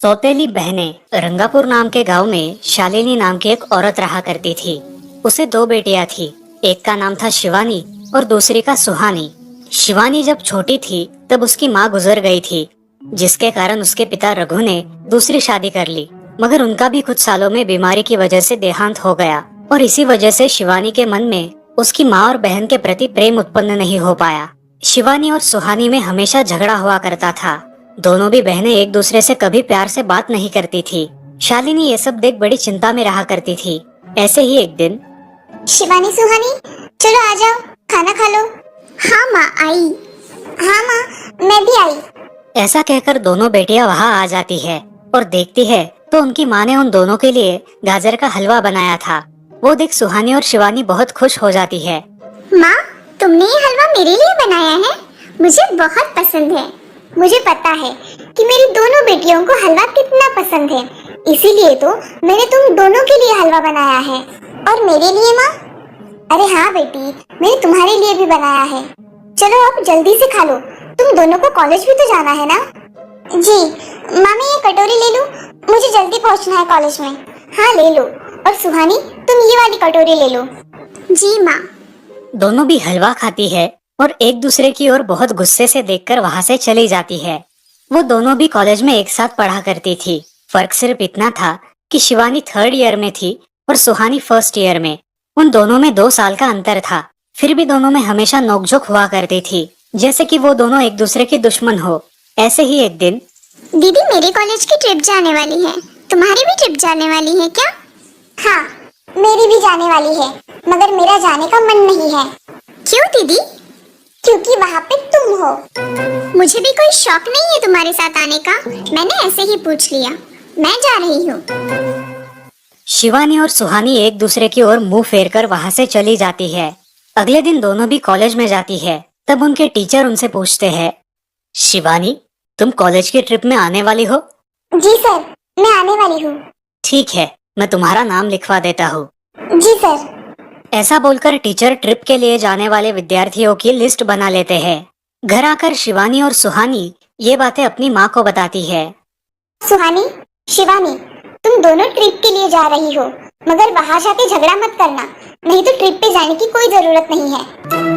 सौतेली बहनें रंगापुर नाम के गांव में शालिनी नाम की एक औरत रहा करती थी। उसे दो बेटियां थी। एक का नाम था शिवानी और दूसरी का सुहानी। शिवानी जब छोटी थी तब उसकी माँ गुजर गई थी, जिसके कारण उसके पिता रघु ने दूसरी शादी कर ली। मगर उनका भी कुछ सालों में बीमारी की वजह से देहांत हो गया और इसी वजह से शिवानी के मन में उसकी माँ और बहन के प्रति प्रेम उत्पन्न नहीं हो पाया। शिवानी और सुहानी में हमेशा झगड़ा हुआ करता था। दोनों भी बहनें एक दूसरे से कभी प्यार से बात नहीं करती थी। शालिनी ये सब देख बड़ी चिंता में रहा करती थी। ऐसे ही एक दिन, शिवानी सुहानी, चलो आ जाओ, खाना खा लो। हाँ माँ आई। हाँ माँ, मैं भी आई। ऐसा कहकर दोनों बेटियां वहाँ आ जाती है और देखती है तो उनकी माँ ने उन दोनों के लिए गाजर का हलवा बनाया था। वो देख सुहानी और शिवानी बहुत खुश हो जाती है। माँ, तुमने ये हलवा मेरे लिए बनाया है? मुझे बहुत पसंद है। मुझे पता है कि मेरी दोनों बेटियों को हलवा कितना पसंद है, इसीलिए तो मैंने तुम दोनों के लिए हलवा बनाया है। और मेरे लिए माँ? अरे हाँ बेटी, मैंने तुम्हारे लिए भी बनाया है। चलो अब जल्दी से खा लो, तुम दोनों को कॉलेज भी तो जाना है ना? जी माँ, मैं ये कटोरी ले लूँ? मुझे जल्दी पहुँचना है कॉलेज में। हाँ ले लो। और सुहानी, तुम ये वाली कटोरी ले लो। जी माँ। दोनों भी हलवा खाती है और एक दूसरे की ओर बहुत गुस्से से देखकर वहाँ से चली जाती है। वो दोनों भी कॉलेज में एक साथ पढ़ा करती थी। फर्क सिर्फ इतना था कि शिवानी 3rd ईयर में थी और सुहानी 1st ईयर में। उन दोनों में 2 साल का अंतर था। फिर भी दोनों में हमेशा नोकझोंक हुआ करती थी, जैसे कि वो दोनों एक दूसरे के दुश्मन हो। ऐसे ही एक दिन, दीदी मेरे कॉलेज की ट्रिप जाने वाली है, तुम्हारी भी ट्रिप जाने वाली है क्या? हाँ, मेरी भी जाने वाली है, मगर मेरा जाने का मन नहीं है। क्यों दीदी? क्योंकि वहाँ पे तुम हो। मुझे भी कोई शौक नहीं है तुम्हारे साथ आने का, मैंने ऐसे ही पूछ लिया। मैं जा रही हूँ। शिवानी और सुहानी एक दूसरे की ओर मुंह फेरकर वहाँ से चली जाती है। अगले दिन दोनों भी कॉलेज में जाती है। तब उनके टीचर उनसे पूछते हैं, शिवानी, तुम कॉलेज की ट्रिप में आने वाली हो? जी सर, मैं आने वाली हूँ। ठीक है, मैं तुम्हारा नाम लिखवा देता हूँ। जी सर। ऐसा बोलकर टीचर ट्रिप के लिए जाने वाले विद्यार्थियों की लिस्ट बना लेते हैं। घर आकर शिवानी और सुहानी ये बातें अपनी माँ को बताती है। सुहानी, शिवानी, तुम दोनों ट्रिप के लिए जा रही हो, मगर वहाँ जाके झगड़ा मत करना, नहीं तो ट्रिप पे जाने की कोई जरूरत नहीं है।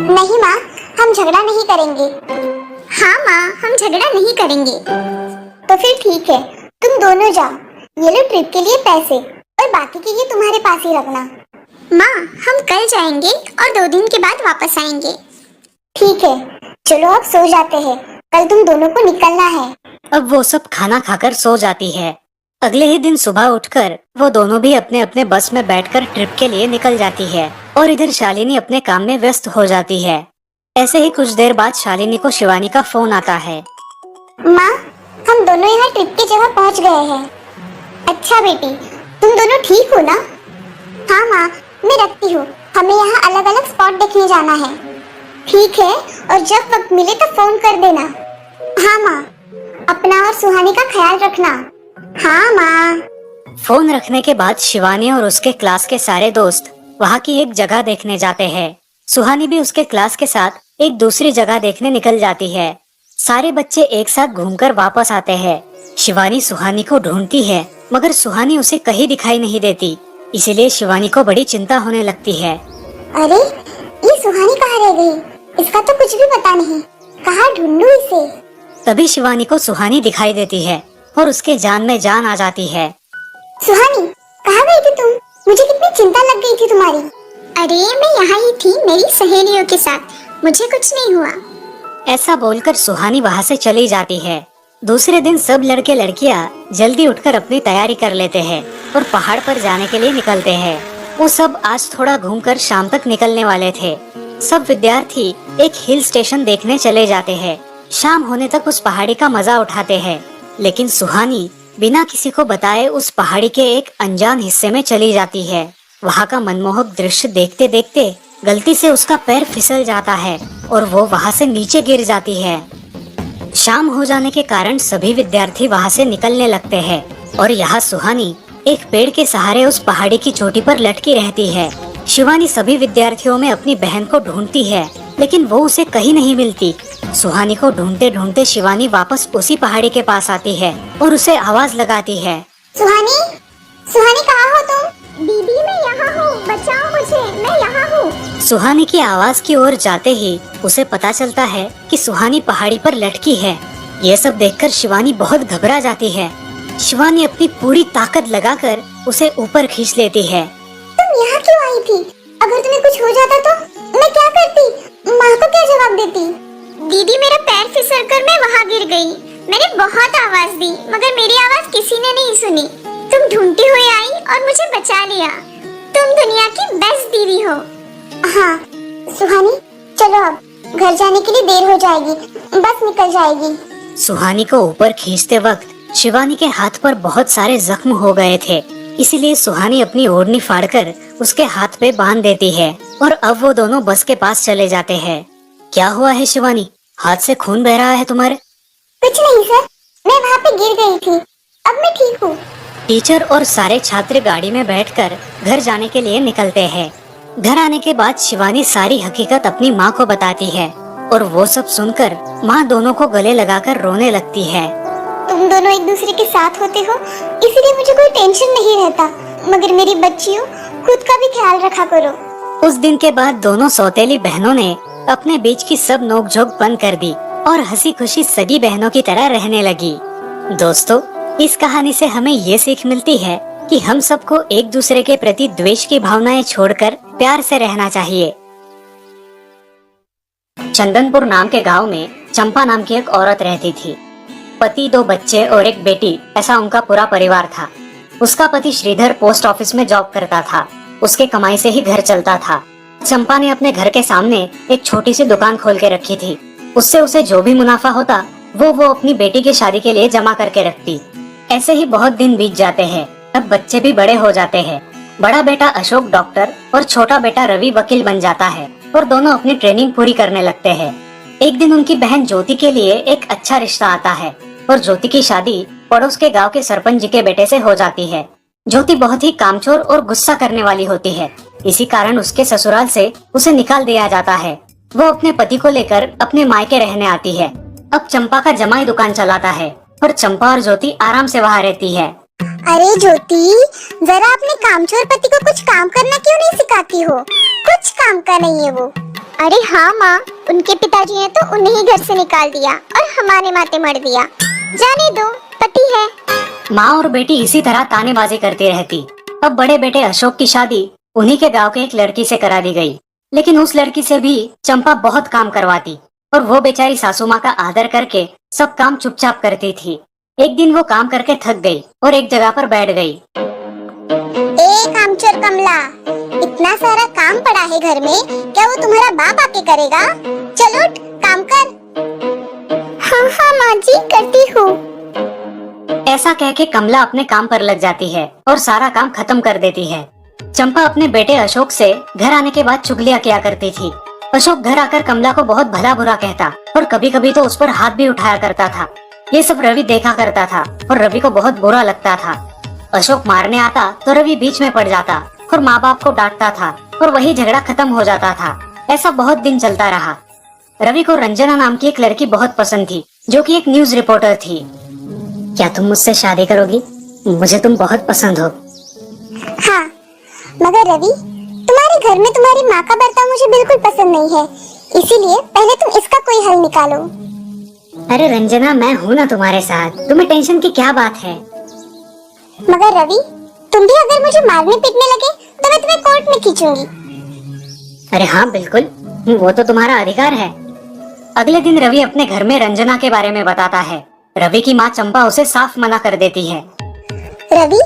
नहीं माँ, हम झगड़ा नहीं करेंगे। हाँ माँ, हम झगड़ा नहीं करेंगे। तो फिर ठीक है, तुम दोनों जाओ। ये लो ट्रिप के लिए पैसे, और बाकी के ये तुम्हारे पास ही रखना। माँ, हम कल जाएंगे और 2 दिन के बाद वापस आएंगे। ठीक है, चलो अब सो जाते हैं, कल तुम दोनों को निकलना है। अब वो सब खाना खाकर सो जाती है। अगले ही दिन सुबह उठकर वो दोनों भी अपने अपने बस में बैठकर ट्रिप के लिए निकल जाती है और इधर शालिनी अपने काम में व्यस्त हो जाती है। ऐसे ही कुछ देर बाद शालिनी को शिवानी का फोन आता है। माँ, हम दोनों यहाँ ट्रिप की जगह पहुँच गए हैं। अच्छा बेटी, तुम दोनों ठीक हो ना? हाँ माँ, मैं रखती हूँ, हमें यहाँ अलग अलग स्पॉट देखने जाना है। ठीक है, और जब वक्त मिले तो फोन कर देना। हाँ माँ, अपना और सुहानी का ख्याल रखना। हाँ माँ। फोन रखने के बाद शिवानी और उसके क्लास के सारे दोस्त वहाँ की एक जगह देखने जाते हैं। सुहानी भी उसके क्लास के साथ एक दूसरी जगह देखने निकल जाती है। सारे बच्चे एक साथ घूमकर वापस आते हैं। शिवानी सुहानी को ढूंढती है, मगर सुहानी उसे कहीं दिखाई नहीं देती। इसीलिए शिवानी को बड़ी चिंता होने लगती है। अरे, ये सुहानी कहाँ रह गई? इसका तो कुछ भी पता नहीं, कहाँ ढूंढूं इसे? तभी शिवानी को सुहानी दिखाई देती है और उसके जान में जान आ जाती है। सुहानी, कहाँ गई थी तुम? मुझे कितनी चिंता लग गई थी तुम्हारी। अरे, मैं यहाँ ही थी मेरी सहेलियों के साथ, मुझे कुछ नहीं हुआ। ऐसा बोलकर सुहानी वहाँ से चली जाती है। दूसरे दिन सब लड़के लड़कियाँ जल्दी उठकर अपनी तैयारी कर लेते हैं और पहाड़ पर जाने के लिए निकलते हैं। वो सब आज थोड़ा घूमकर शाम तक निकलने वाले थे। सब विद्यार्थी एक हिल स्टेशन देखने चले जाते हैं। शाम होने तक उस पहाड़ी का मजा उठाते हैं, लेकिन सुहानी बिना किसी को बताए उस पहाड़ी के एक अनजान हिस्से में चली जाती है। वहाँ का मनमोहक दृश्य देखते देखते गलती से उसका पैर फिसल जाता है और वो वहाँ से नीचे गिर जाती है। शाम हो जाने के कारण सभी विद्यार्थी वहाँ से निकलने लगते हैं और यहाँ सुहानी एक पेड़ के सहारे उस पहाड़ी की चोटी पर लटकी रहती है। शिवानी सभी विद्यार्थियों में अपनी बहन को ढूंढती है, लेकिन वो उसे कहीं नहीं मिलती। सुहानी को ढूंढते ढूंढते शिवानी वापस उसी पहाड़ी के पास आती है और उसे आवाज लगाती है। सुहानी, सुहानी कहाँ हो तुम? दीदी मैं यहाँ हूँ, बचाओ मुझे, मैं यहाँ हूँ। सुहानी की आवाज की ओर जाते ही उसे पता चलता है कि सुहानी पहाड़ी पर लटकी है। ये सब देखकर शिवानी बहुत घबरा जाती है। शिवानी अपनी पूरी ताकत लगाकर उसे ऊपर खींच लेती है। तुम यहाँ क्यों आई थी? अगर तुम्हें कुछ हो जाता तो मैं क्या करती? माँ को क्या जवाब देती? दीदी मेरा पैर फिसल कर मैं वहाँ गिर गई। मैंने बहुत आवाज दी मगर मेरी आवाज किसी ने नहीं सुनी। तुम ढूंढती हुई आई और मुझे बचा लिया। तुम दुनिया की बेस्ट दीदी हो। हाँ सुहानी, चलो अब घर जाने के लिए देर हो जाएगी, बस निकल जाएगी। सुहानी को ऊपर खींचते वक्त शिवानी के हाथ पर बहुत सारे जख्म हो गए थे, इसीलिए सुहानी अपनी ओढ़नी फाड़कर उसके हाथ पे बांध देती है और अब वो दोनों बस के पास चले जाते हैं। क्या हुआ है शिवानी, हाथ से खून बह रहा है तुम्हारे? कुछ नहीं सर, मैं वहाँ पे गिर गई थी, अब मैं ठीक हूँ। टीचर और सारे छात्र गाड़ी में बैठकर घर जाने के लिए निकलते हैं। घर आने के बाद शिवानी सारी हकीकत अपनी माँ को बताती है और वो सब सुनकर माँ दोनों को गले लगाकर रोने लगती है। तुम दोनों एक दूसरे के साथ होते हो इसीलिए मुझे कोई टेंशन नहीं रहता, मगर मेरी बच्चियों खुद का भी ख्याल रखा करो। उस दिन के बाद दोनों सौतेली बहनों ने अपने बीच की सब नोकझोंक बंद कर दी और हंसी खुशी सगी बहनों की तरह रहने लगी। दोस्तों, इस कहानी से हमें ये सीख मिलती है कि हम सबको एक दूसरे के प्रति द्वेष की भावनाएं छोड़कर प्यार से रहना चाहिए। चंदनपुर नाम के गांव में चंपा नाम की एक औरत रहती थी। पति, 2 बच्चे और एक बेटी, ऐसा उनका पूरा परिवार था। उसका पति श्रीधर पोस्ट ऑफिस में जॉब करता था। उसके कमाई से ही घर चलता था। चंपा ने अपने घर के सामने एक छोटी सी दुकान खोल के रखी थी। उससे उसे जो भी मुनाफा होता वो अपनी बेटी की शादी के लिए जमा करके रखती। ऐसे ही बहुत दिन बीत जाते हैं। अब बच्चे भी बड़े हो जाते हैं। बड़ा बेटा अशोक डॉक्टर और छोटा बेटा रवि वकील बन जाता है और दोनों अपनी ट्रेनिंग पूरी करने लगते हैं। एक दिन उनकी बहन ज्योति के लिए एक अच्छा रिश्ता आता है और ज्योति की शादी पड़ोस के गांव के सरपंच जी के बेटे से हो जाती है। ज्योति बहुत ही कामचोर और गुस्सा करने वाली होती है। इसी कारण उसके ससुराल से उसे निकाल दिया जाता है। वो अपने पति को लेकर अपने मायके रहने आती है। अब चंपा का जमाई दुकान चलाता है और चंपा और ज्योति आराम से वहाँ रहती है। अरे ज्योति, जरा अपने कामचोर पति को कुछ काम करना क्यों नहीं सिखाती हो? कुछ काम का नहीं है वो। अरे हाँ माँ, उनके पिताजी ने तो उन्हें ही घर से निकाल दिया और हमारे माथे मर दिया। जाने दो, पति है। माँ और बेटी इसी तरह तानेबाजी करती रहती। अब बड़े बेटे अशोक की शादी उन्हीं के गांव के एक लड़की से करा दी गई, लेकिन उस लड़की से भी चंपा बहुत काम करवाती और वो बेचारी सासू माँ का आदर करके सब काम चुपचाप करती थी। एक दिन वो काम करके थक गई और एक जगह पर बैठ गई। ए कामचोर कमला, इतना सारा काम पड़ा है घर में, क्या वो तुम्हारा बाप आके करेगा? चलो उठ, काम कर। हाँ हाँ माँ जी, करती हूँ। ऐसा कह के कमला अपने काम पर लग जाती है और सारा काम खत्म कर देती है। चंपा अपने बेटे अशोक से घर आने के बाद चुगलियां किया करती थी। अशोक घर आकर कमला को बहुत भला बुरा कहता और कभी कभी तो उस पर हाथ भी उठाया करता था। ये सब रवि देखा करता था और रवि को बहुत बुरा लगता था। अशोक मारने आता तो रवि बीच में पड़ जाता और माँ बाप को डांटता था और वही झगड़ा खत्म हो जाता था। ऐसा बहुत दिन चलता रहा। रवि को रंजना नाम की एक लड़की बहुत पसंद थी, जो कि एक न्यूज रिपोर्टर थी। क्या तुम मुझसे शादी करोगी? मुझे तुम बहुत पसंद हो। हाँ, मगर रवि, तुम्हारे घर में तुम्हारी माँ का बर्ताव मुझे बिल्कुल पसंद नहीं है, इसीलिए पहले तुम इसका कोई हल निकालो। अरे रंजना, मैं हूँ ना तुम्हारे साथ, तुम्हें टेंशन की क्या बात है? मगर रवि, तुम भी अगर मुझे मारने पीटने लगे तो मैं तुम्हें कोर्ट में खींचूंगी। अरे हाँ बिल्कुल, वो तो तुम्हारा अधिकार है। अगले दिन रवि अपने घर में रंजना के बारे में बताता है। रवि की माँ चंपा उसे साफ मना कर देती है। रवि,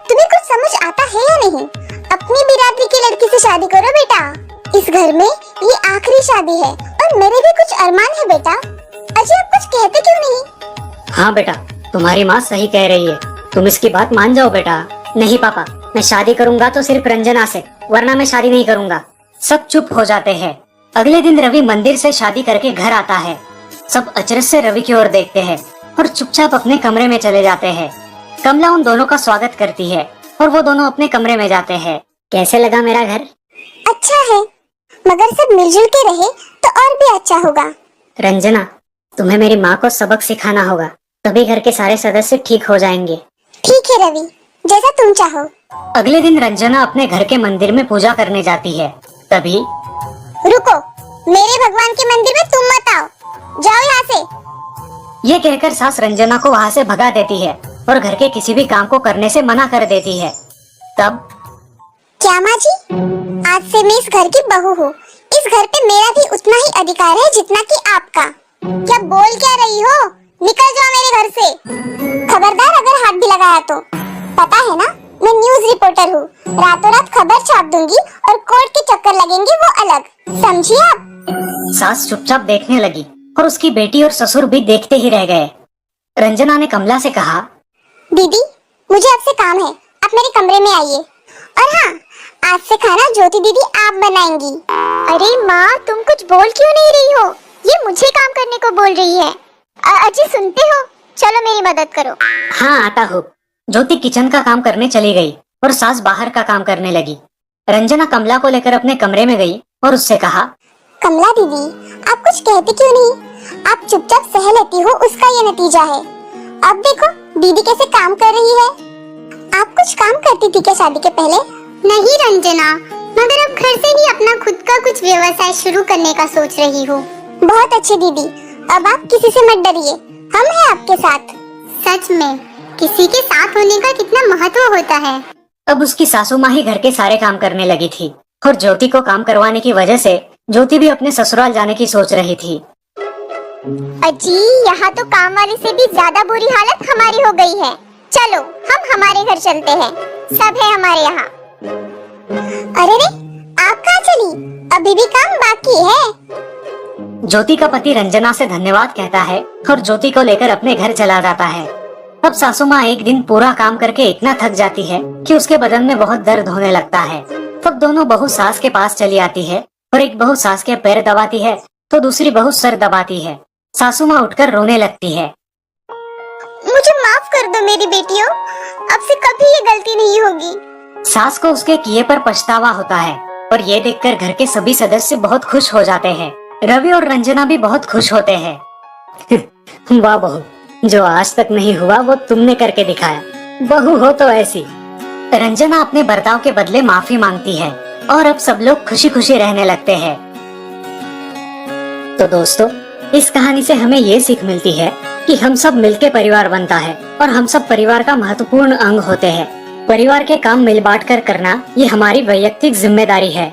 तुम्हें कुछ समझ आता है या नहीं? अपनी बिरादरी की लड़की से शादी करो बेटा। इस घर में ये आखिरी शादी है और मेरे भी कुछ अरमान है बेटा। अजय, आप कुछ कहते क्यों नहीं? हाँ बेटा, तुम्हारी माँ सही कह रही है, तुम इसकी बात मान जाओ बेटा। नहीं पापा, मैं शादी करूंगा तो सिर्फ रंजना से, वरना मैं शादी नहीं करूंगा। सब चुप हो जाते हैं। अगले दिन रवि मंदिर से शादी करके घर आता है। सब अचरज से रवि की ओर देखते हैं और चुपचाप अपने कमरे में चले जाते हैं। कमला उन दोनों का स्वागत करती है और वो दोनों अपने कमरे में जाते हैं। कैसे लगा मेरा घर? अच्छा है, मगर सब मिलजुल के रहे तो तो और भी अच्छा होगा। रंजना, तुम्हें मेरी माँ को सबक सिखाना होगा, तभी घर के सारे सदस्य ठीक हो जाएंगे। ठीक है रवि, जैसा तुम चाहो। अगले दिन रंजना अपने घर के मंदिर में पूजा करने जाती है। तभी रुको, मेरे भगवान के मंदिर में तुम मत आओ, जाओ यहाँ से। ये कहकर सास रंजना को वहाँ से भगा देती है और घर के किसी भी काम को करने से मना कर देती है। तब क्या माँ जी, आज से मैं इस घर की बहू हूँ। इस घर पे मेरा भी उतना ही अधिकार है जितना कि आपका। क्या बोल क्या रही हो? निकल जाओ मेरे घर से। खबरदार अगर हाथ भी लगाया तो। पता है ना, मैं न्यूज रिपोर्टर हूँ। रातों रात खबर छाप दूंगी और कोर्ट के चक्कर लगेंगे वो अलग, समझिए आप। सास चुपचाप देखने लगी और उसकी बेटी और ससुर भी देखते ही रह गए। रंजना ने कमला से कहा, दीदी, मुझे आपसे काम है, आप मेरे कमरे में आइए। और हाँ, आज से खाना ज्योति दीदी आप बनाएंगी। अरे माँ, तुम कुछ बोल क्यों नहीं रही हो? ये मुझे काम करने को बोल रही है। अजी सुनते हो? चलो मेरी मदद करो। हाँ आता हूँ। ज्योति किचन का काम करने चली गई और सास बाहर का काम करने लगी। रंजना कमला को लेकर अपने कमरे में गई और उससे कहा, कमला दीदी, आप कुछ कहती क्यों नहीं? आप चुपचाप सह लेती हो, उसका ये नतीजा है। अब देखो दीदी कैसे काम कर रही है। आप कुछ काम करती थी क्या शादी के पहले? नहीं रंजना, मगर अब घर से ही अपना खुद का कुछ व्यवसाय शुरू करने का सोच रही हूँ। बहुत अच्छी दीदी, अब आप किसी से मत डरिए, हम हैं आपके साथ। सच में किसी के साथ होने का कितना महत्व होता है। अब उसकी सासू माँ ही घर के सारे काम करने लगी थी और ज्योति को काम करवाने की वजह से ज्योति भी अपने ससुराल जाने की सोच रही थी। अजी, यहाँ तो काम वाली से भी ज्यादा बुरी हालत हमारी हो गई है। चलो हम हमारे घर चलते हैं, सब है हमारे यहाँ। अरे रे, आप कहाँ चली? अभी भी काम बाकी है। ज्योति का पति रंजना से धन्यवाद कहता है और ज्योति को लेकर अपने घर चला जाता है। अब सासू माँ एक दिन पूरा काम करके इतना थक जाती है कि उसके बदन में बहुत दर्द होने लगता है। तब दोनों बहू सास के पास चली आती है और एक बहू सास के पैर दबाती है तो दूसरी बहू सर दबाती है। सासू माँ उठकर रोने लगती है। मुझे माफ कर दो मेरी बेटियों, अब से कभी ये गलती नहीं होगी। सास को उसके किए पर पछतावा होता है और ये देखकर घर के सभी सदस्य बहुत खुश हो जाते हैं। रवि और रंजना भी बहुत खुश होते हैं। वाह बहू, जो आज तक नहीं हुआ वो तुमने करके दिखाया। बहू हो तो ऐसी। रंजना अपने बर्ताव के बदले माफी मांगती है और अब सब लोग खुशी खुशी रहने लगते हैं। तो दोस्तों, इस कहानी से हमें ये सीख मिलती है कि हम सब मिलके परिवार बनता है और हम सब परिवार का महत्वपूर्ण अंग होते हैं। परिवार के काम मिल बांट कर करना ये हमारी वैयक्तिक जिम्मेदारी है।